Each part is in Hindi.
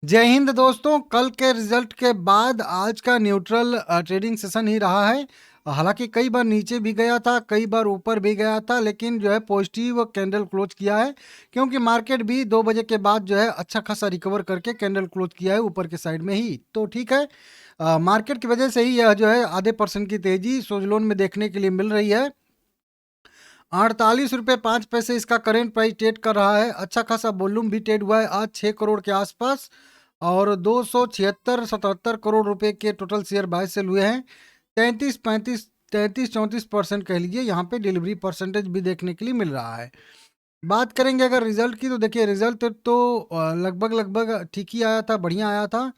जय हिंद दोस्तों। कल के रिजल्ट के बाद आज का न्यूट्रल ट्रेडिंग सेशन ही रहा है। हालांकि कई बार नीचे भी गया था, कई बार ऊपर भी गया था, लेकिन जो है पॉजिटिव कैंडल क्लोज किया है, क्योंकि मार्केट भी 2 बजे के बाद जो है अच्छा खासा रिकवर करके कैंडल क्लोज किया है ऊपर के साइड में ही। तो ठीक है, मार्केट की वजह से ही यह जो है आधे % की तेजी सोजलोन में देखने के लिए मिल रही है। 48 रुपये 5 पैसे इसका करेंट प्राइस ट्रेड कर रहा है। अच्छा खासा वॉल्यूम भी ट्रेड हुआ है आज 6 करोड़ के आसपास, और 276-77 करोड़ रुपए के टोटल शेयर बाय सेल हुए हैं। 33-34% कह लीजिए, यहाँ पे डिलीवरी परसेंटेज भी देखने के लिए मिल रहा है। बात करेंगे अगर रिजल्ट की, तो देखिए रिजल्ट तो लगभग लगभग ठीक ही आया था, बढ़िया आया था।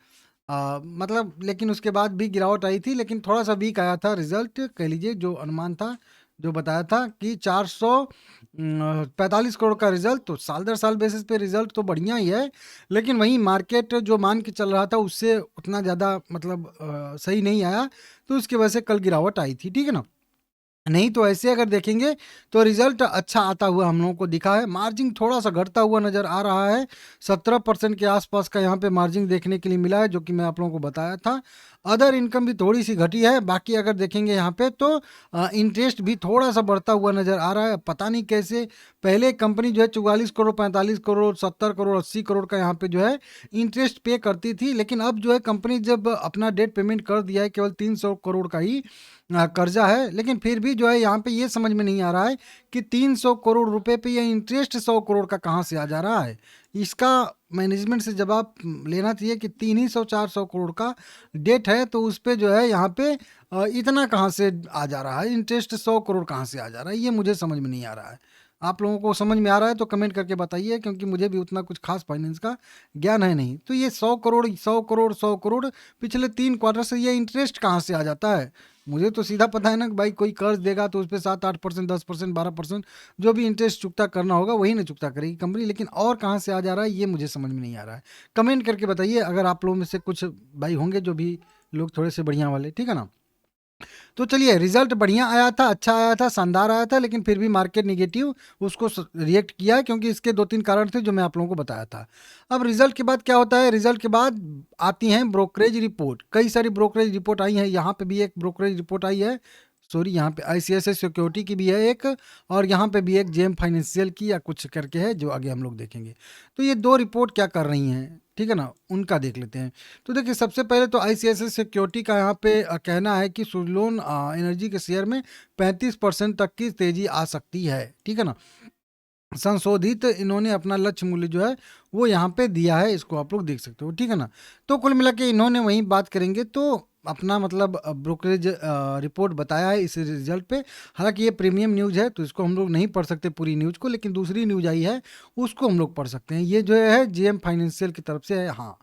मतलब लेकिन उसके बाद भी गिरावट आई थी, लेकिन थोड़ा सा वीक आया था रिजल्ट कह लीजिए। जो अनुमान था, जो बताया था कि 445 करोड़ का रिजल्ट, तो साल दर साल बेसिस पे रिजल्ट तो बढ़िया ही है। लेकिन वहीं मार्केट जो मान के चल रहा था उससे उतना ज़्यादा मतलब सही नहीं आया, तो उसकी वजह से कल गिरावट आई थी, ठीक है ना। नहीं तो ऐसे अगर देखेंगे तो रिजल्ट अच्छा आता हुआ हम लोगों को दिखा है। मार्जिन थोड़ा सा घटता हुआ नज़र आ रहा है, 17% के आसपास का यहाँ पे मार्जिन देखने के लिए मिला है, जो कि मैं आप लोगों को बताया था। अदर इनकम भी थोड़ी सी घटी है। बाकी अगर देखेंगे यहाँ पे तो इंटरेस्ट भी थोड़ा सा बढ़ता हुआ नज़र आ रहा है, पता नहीं कैसे। पहले कंपनी जो है 44 करोड़ 45 करोड़ 70 करोड़ 80 करोड़ का यहाँ पे जो है इंटरेस्ट पे करती थी, लेकिन अब जो है कंपनी जब अपना डेट पेमेंट कर दिया है, केवल 300 करोड़ का ही कर्जा है। लेकिन फिर भी जो है यहाँ पे ये समझ में नहीं आ रहा है कि 300 करोड़ रुपए पे ये इंटरेस्ट 100 करोड़ का कहाँ से आ जा रहा है। इसका मैनेजमेंट से जवाब लेना चाहिए कि 300 400 करोड़ का डेट है, तो उस पे जो है यहाँ पे इतना कहाँ से आ जा रहा है, इंटरेस्ट 100 करोड़ कहाँ से आ जा रहा है, ये मुझे समझ में नहीं आ रहा है। आप लोगों को समझ में आ रहा है तो कमेंट करके बताइए, क्योंकि मुझे भी उतना कुछ खास फाइनेंस का ज्ञान है नहीं। तो ये 100 करोड़ 100 करोड़ 100 करोड़ पिछले 3 क्वार्टर से ये इंटरेस्ट कहाँ से आ जाता है। मुझे तो सीधा पता है ना कि भाई कोई कर्ज देगा तो उस पर 7-8% 10% 12% जो भी इंटरेस्ट चुकता करना होगा वही ना चुकता करेगी कंपनी, लेकिन और कहाँ से आ जा रहा है ये मुझे समझ में नहीं आ रहा है। कमेंट करके बताइए अगर आप लोगों में से कुछ भाई होंगे जो भी लोग थोड़े से बढ़िया वाले, ठीक है ना। तो चलिए, रिजल्ट बढ़िया आया था, अच्छा आया था, शानदार आया था, लेकिन फिर भी मार्केट निगेटिव उसको रिएक्ट किया है, क्योंकि इसके 2-3 कारण थे जो मैं आप लोगों को बताया था। अब रिजल्ट के बाद क्या होता है, रिजल्ट के बाद आती हैं ब्रोकरेज रिपोर्ट। कई सारी ब्रोकरेज रिपोर्ट आई हैं, यहाँ पे भी एक ब्रोकरेज रिपोर्ट आई है, सॉरी यहाँ पे आईसीआईसीआई सिक्योरिटी की भी है एक, और यहाँ पे भी एक जेम फाइनेंशियल की या कुछ करके है, जो आगे हम लोग देखेंगे। तो ये 2 रिपोर्ट क्या कर रही हैं, ठीक है ना, उनका देख लेते हैं। तो देखिए सबसे पहले तो आईसीआईसीआई सिक्योरिटी का यहाँ पे कहना है कि सुजलोन एनर्जी के शेयर में 35% तक की तेजी आ सकती है, ठीक है ना। संशोधित इन्होंने अपना लक्ष्य मूल्य जो है वो यहाँ पे दिया है, इसको आप लोग देख सकते हो, ठीक है ना। तो कुल मिला के इन्होंने वहीं बात करेंगे तो अपना मतलब ब्रोकरेज रिपोर्ट बताया है इस रिजल्ट पे। हालांकि ये प्रीमियम न्यूज़ है तो इसको हम लोग नहीं पढ़ सकते पूरी न्यूज़ को, लेकिन दूसरी न्यूज़ आई है उसको हम लोग पढ़ सकते हैं। ये जो है जेएम फाइनेंशियल की तरफ से है। हाँ,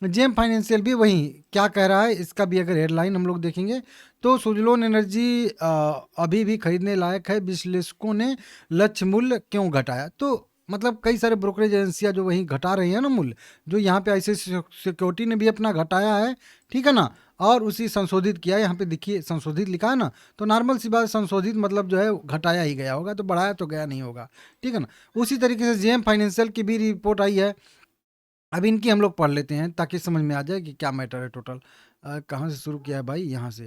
जेम फाइनेंशियल भी वही क्या कह रहा है, इसका भी अगर हेडलाइन हम लोग देखेंगे तो सुजलोन एनर्जी अभी भी खरीदने लायक है, विश्लेषकों ने लक्ष्य मूल्य क्यों घटाया। तो मतलब कई सारे ब्रोकरेज एजेंसियां जो वहीं घटा रही है ना मूल्य, जो यहाँ पे आईसीआईसीआई सिक्योरिटी ने भी अपना घटाया है, ठीक है ना। और उसी संशोधित किया है, यहाँ पे देखिए संशोधित लिखा है ना, तो नॉर्मल सी बात, संशोधित मतलब जो है घटाया ही गया होगा, तो बढ़ाया तो गया नहीं होगा, ठीक है ना। उसी तरीके से जेम फाइनेंशियल की भी रिपोर्ट आई है। अब इनकी हम लोग पढ़ लेते हैं ताकि समझ में आ जाए कि क्या मैटर है टोटल। कहाँ से शुरू किया है भाई, यहाँ से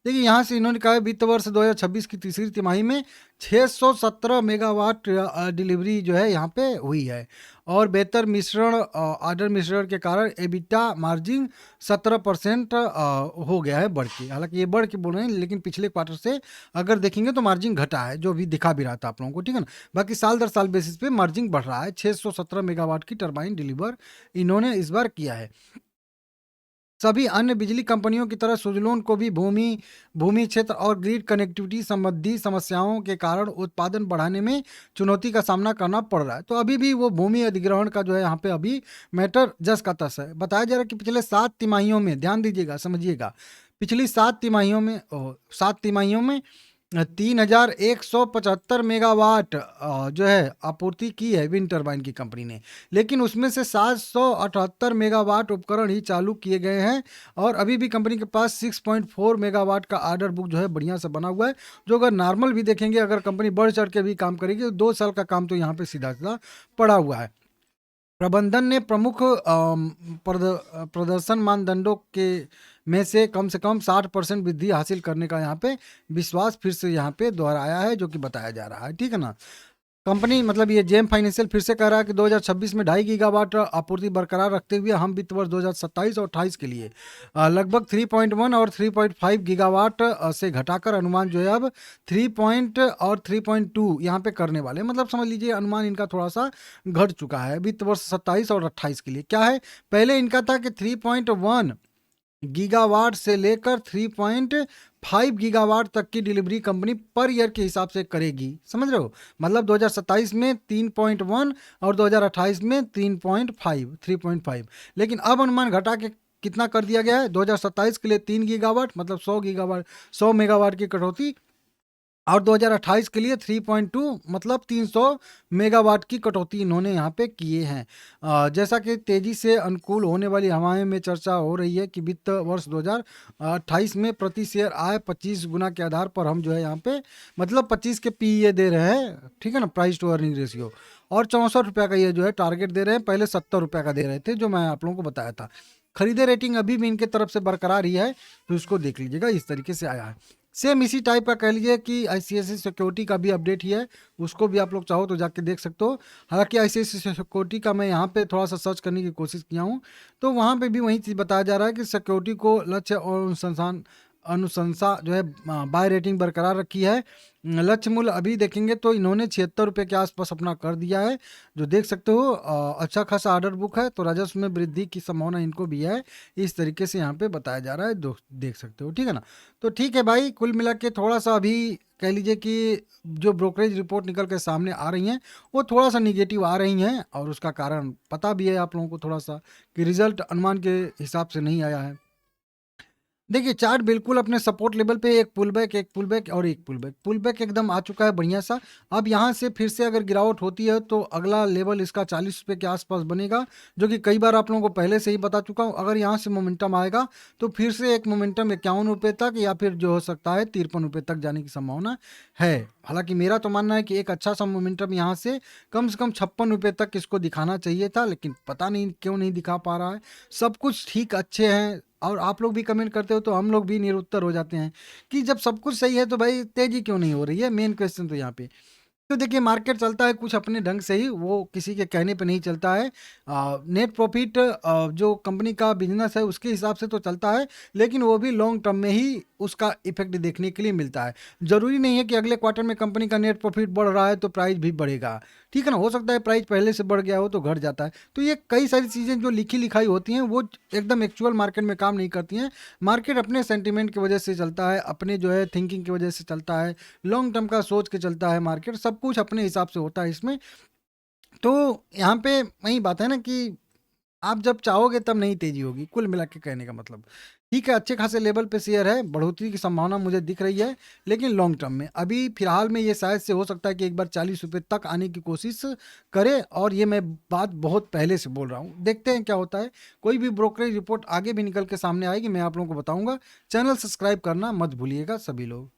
देखिए। यहाँ से इन्होंने कहा है वित्त वर्ष 2026 की तीसरी तिमाही में 617 मेगावाट डिलीवरी जो है यहाँ पे हुई है, और बेहतर मिश्रण ऑर्डर मिश्रण के कारण एबिटा मार्जिन 17% हो गया है बढ़ के। हालांकि ये बढ़ के बोल रहे हैं, लेकिन पिछले क्वार्टर से अगर देखेंगे तो मार्जिन घटा है, जो भी दिखा भी रहा था आप लोगों को, ठीक है ना। बाकी साल दर साल बेसिस पे मार्जिन बढ़ रहा है। 617 मेगावाट की टरबाइन डिलीवर इन्होंने इस बार किया है। सभी अन्य बिजली कंपनियों की तरह सुजलोन को भी भूमि भूमि क्षेत्र और ग्रिड कनेक्टिविटी संबंधी समस्याओं के कारण उत्पादन बढ़ाने में चुनौती का सामना करना पड़ रहा है। तो अभी भी वो भूमि अधिग्रहण का जो है यहाँ पे अभी मैटर जस का तस है। बताया जा रहा है कि पिछले 7 तिमाहियों में, ध्यान दीजिएगा समझिएगा, पिछली 7 तिमाहियों में 3,175 मेगावाट जो है आपूर्ति की है विंड टर्बाइन की कंपनी ने, लेकिन उसमें से 778 मेगावाट उपकरण ही चालू किए गए हैं, और अभी भी कंपनी के पास 6.4 मेगावाट का ऑर्डर बुक जो है बढ़िया से बना हुआ है। जो अगर नॉर्मल भी देखेंगे, अगर कंपनी बढ़ चढ़ के भी काम करेगी तो 2 साल का काम तो यहाँ पे सीधा सीधा पड़ा हुआ है। प्रबंधन ने प्रमुख प्रदर्शन मानदंडों के में से कम 60% वृद्धि हासिल करने का यहाँ पे विश्वास फिर से यहाँ पे दोहराया है, जो कि बताया जा रहा है। ठीक है ना। कंपनी मतलब ये जेम फाइनेंशियल फिर से कह रहा है कि 2026 में 2.5 गीगावाट आपूर्ति बरकरार रखते हुए हम वित्त वर्ष 2027 और 28 के लिए लगभग 3.1 और 3.5 गीगावाट से घटाकर अनुमान जो है अब 3 पॉइंट और 3.2 यहाँ पे करने वाले हैं। मतलब समझ लीजिए अनुमान इनका थोड़ा सा घट चुका है वित्त वर्ष 27 और 28 के लिए। क्या है, पहले इनका था कि 3.1 गीगावाट से लेकर 3.5 गीगावाट तक की डिलीवरी कंपनी पर ईयर के हिसाब से करेगी। समझ रहे हो, मतलब 2027 में 3.1 और 2028 में 3.5। लेकिन अब अनुमान घटा के कितना कर दिया गया है, 2027 के लिए 3 गीगावाट मतलब 100 मेगावाट की कटौती, और 2028 के लिए 3.2 मतलब 300 मेगावाट की कटौती इन्होंने यहाँ पे किए हैं। जैसा कि तेजी से अनुकूल होने वाली हवाएं में चर्चा हो रही है कि वित्त वर्ष 2028 में प्रति शेयर आय 25 गुना के आधार पर हम जो है यहाँ पे मतलब 25 के पीए दे रहे हैं। ठीक है ना, प्राइस टू अर्निंग रेशियो, और 64 रुपये का ये जो है टारगेट दे रहे हैं। पहले 70 रुपये का दे रहे थे, जो मैं आप लोगों को बताया था। खरीदे रेटिंग अभी भी इनके तरफ से बरकरार ही है, तो इसको देख लीजिएगा, इस तरीके से आया है। सेम इसी टाइप का कह लीजिए कि आईसीआईसीआई सिक्योरिटी का भी अपडेट ही है, उसको भी आप लोग चाहो तो जाके देख सकते हो। हालांकि आईसीआईसीआई सिक्योरिटी का मैं यहाँ पे थोड़ा सा सर्च करने की कोशिश किया हूँ, तो वहाँ पे भी वही चीज़ बताया जा रहा है कि सिक्योरिटी को लक्ष्य और अनुसंधान अनुशंसा जो है बाय रेटिंग बरकरार रखी है। लक्ष्य मूल्य अभी देखेंगे तो इन्होंने 76 रुपये के आसपास अपना कर दिया है, जो देख सकते हो। अच्छा खासा ऑर्डर बुक है, तो राजस्व में वृद्धि की संभावना इनको भी है, इस तरीके से यहाँ पे बताया जा रहा है, देख सकते हो। ठीक है ना। तो ठीक है भाई, कुल मिला के थोड़ा सा अभी कह लीजिए कि जो ब्रोकरेज रिपोर्ट निकल के सामने आ रही हैं वो थोड़ा सा निगेटिव आ रही हैं, और उसका कारण पता भी है आप लोगों को थोड़ा सा कि रिजल्ट अनुमान के हिसाब से नहीं आया है। देखिए चार्ट बिल्कुल अपने सपोर्ट लेवल पे एक पुल बैक, एक पुल बैक और एक पुल बैक एकदम आ चुका है बढ़िया सा। अब यहाँ से फिर से अगर गिरावट होती है तो अगला लेवल इसका 40 रुपये के आसपास बनेगा, जो कि कई बार आप लोगों को पहले से ही बता चुका हूँ। अगर यहाँ से मोमेंटम आएगा तो फिर से एक मोमेंटम 51 रुपये तक, या फिर जो हो सकता है 53 रुपये तक जाने की संभावना है। हालांकि मेरा तो मानना है कि एक अच्छा सा मोमेंटम यहाँ से कम 56 रुपये तक इसको दिखाना चाहिए था, लेकिन पता नहीं क्यों नहीं दिखा पा रहा है। सब कुछ ठीक अच्छे हैं, और आप लोग भी कमेंट करते हो तो हम लोग भी निरुत्तर हो जाते हैं कि जब सब कुछ सही है तो भाई तेजी क्यों नहीं हो रही है। मेन क्वेश्चन तो यहाँ पे। तो देखिए मार्केट चलता है कुछ अपने ढंग से ही, वो किसी के कहने पे नहीं चलता है। नेट प्रॉफिट जो कंपनी का बिजनेस है उसके हिसाब से तो चलता है, लेकिन वो भी लॉन्ग टर्म में ही उसका इफेक्ट देखने के लिए मिलता है। जरूरी नहीं है कि अगले क्वार्टर में कंपनी का नेट प्रॉफिट बढ़ रहा है तो प्राइस भी बढ़ेगा। ठीक है ना, हो सकता है प्राइस पहले से बढ़ गया हो तो घट जाता है। तो ये कई सारी चीज़ें जो लिखी लिखाई होती हैं वो एकदम एक्चुअल मार्केट में काम नहीं करती हैं। मार्केट अपने सेंटिमेंट की वजह से चलता है, अपने जो है थिंकिंग की वजह से चलता है, लॉन्ग टर्म का सोच के चलता है मार्केट। सब कुछ अपने हिसाब से होता है इसमें। तो यहाँ पे वही बात है ना कि आप जब चाहोगे तब नहीं तेजी होगी, कुल मिला के कहने का मतलब। ठीक है, अच्छे खासे लेवल पे शेयर है, बढ़ोतरी की संभावना मुझे दिख रही है, लेकिन लॉन्ग टर्म में अभी फिलहाल में ये शायद से हो सकता है कि एक बार 40 रुपये तक आने की कोशिश करे। और ये मैं बात बहुत पहले से बोल रहा हूँ, देखते हैं क्या होता है। कोई भी ब्रोकरेज रिपोर्ट आगे भी निकल के सामने आएगी, मैं आप लोगों को बताऊंगा। चैनल सब्सक्राइब करना मत भूलिएगा सभी लोग।